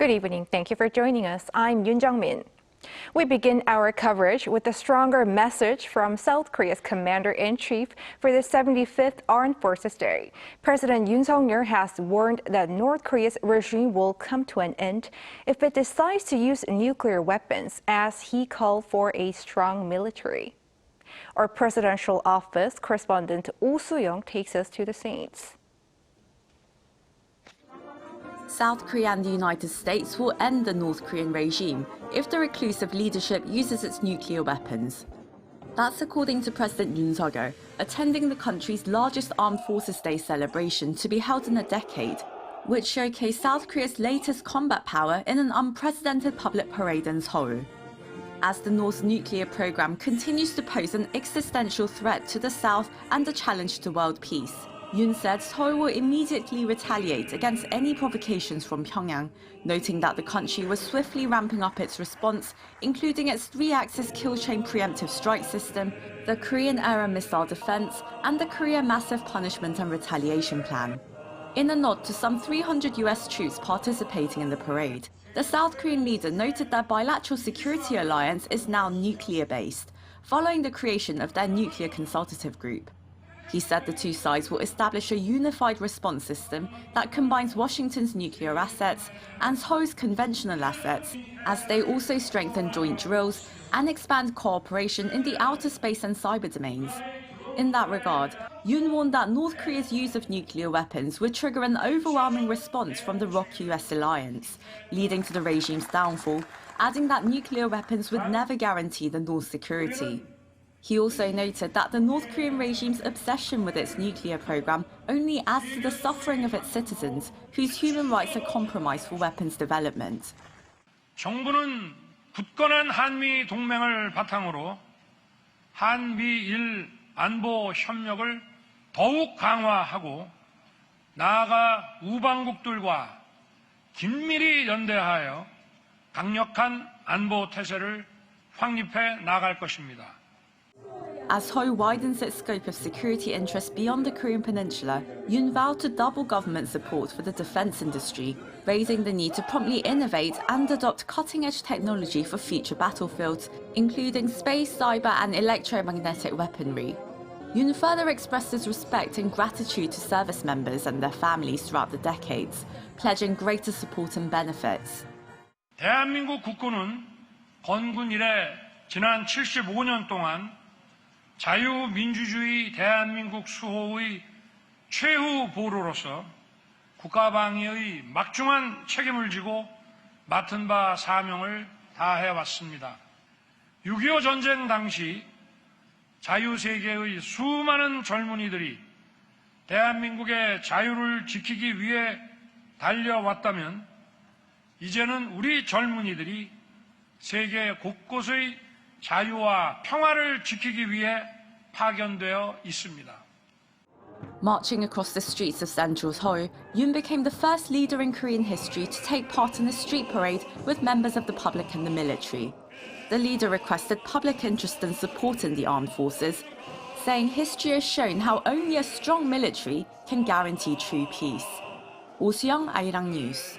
Good evening. Thank you for joining us. I'm Yoon Jung-min. We begin our coverage with a stronger message from South Korea's Commander-in-Chief for the 75th Armed Forces Day. President Yoon Suk Yeol has warned that North Korea's regime will come to an end if it decides to use nuclear weapons, as he called for a strong military. Our presidential office correspondent Oh Soo-young takes us to the scenes. South Korea and the United States will end the North Korean regime if the reclusive leadership uses its nuclear weapons. That's according to President Yoon Suk Yeol, attending the country's largest Armed Forces Day celebration to be held in a decade, which showcased South Korea's latest combat power in an unprecedented public parade in Seoul. As the North's nuclear program continues to pose an existential threat to the South and a challenge to world peace, Yoon said Seoul will immediately retaliate against any provocations from Pyongyang, noting that the country was swiftly ramping up its response, including its three-axis kill chain preemptive strike system, the Korean-era missile defense, and the Korea Massive Punishment and Retaliation Plan. In a nod to some 300 US troops participating in the parade, the South Korean leader noted their bilateral security alliance is now nuclear-based, following the creation of their nuclear consultative group. He said the two sides will establish a unified response system that combines Washington's nuclear assets and Seoul's conventional assets, as they also strengthen joint drills and expand cooperation in the outer space and cyber domains. In that regard, Yoon warned that North Korea's use of nuclear weapons would trigger an overwhelming response from the ROK-US alliance, leading to the regime's downfall, adding that nuclear weapons would never guarantee the North's security. He also noted that the North Korean regime's obsession with its nuclear program only adds to the suffering of its citizens, whose human rights are compromised for weapons development. 정부는 굳건한 한미 동맹을 바탕으로 한미일 안보 협력을 더욱 강화하고 나아가 우방국들과 긴밀히 연대하여 강력한 안보 태세를 확립해 나갈 것입니다. As Seoul widens its scope of security interests beyond the Korean peninsula, Yoon vowed to double government support for the defense industry, raising the need to promptly innovate and adopt cutting-edge technology for future battlefields, including space, cyber, and electromagnetic weaponry. Yoon further expressed his respect and gratitude to service members and their families throughout the decades, pledging greater support and benefits. 대한민국 국군은 건군 이래 지난 75년 동안 자유민주주의 대한민국 수호의 최후 보루로서 국가방위의 막중한 책임을 지고 맡은 바 사명을 다해왔습니다. 6.25 전쟁 당시 자유세계의 수많은 젊은이들이 대한민국의 자유를 지키기 위해 달려왔다면 이제는 우리 젊은이들이 세계 곳곳의 자유와 평화를 지키기 위해 파견되어 있습니다. Marching across the streets of central Seoul, Yoon became the first leader in Korean history to take part in a street parade with members of the public and the military. The leader requested public interest and support in the armed forces, saying history has shown how only a strong military can guarantee true peace. Oh Soo-young, Arirang News.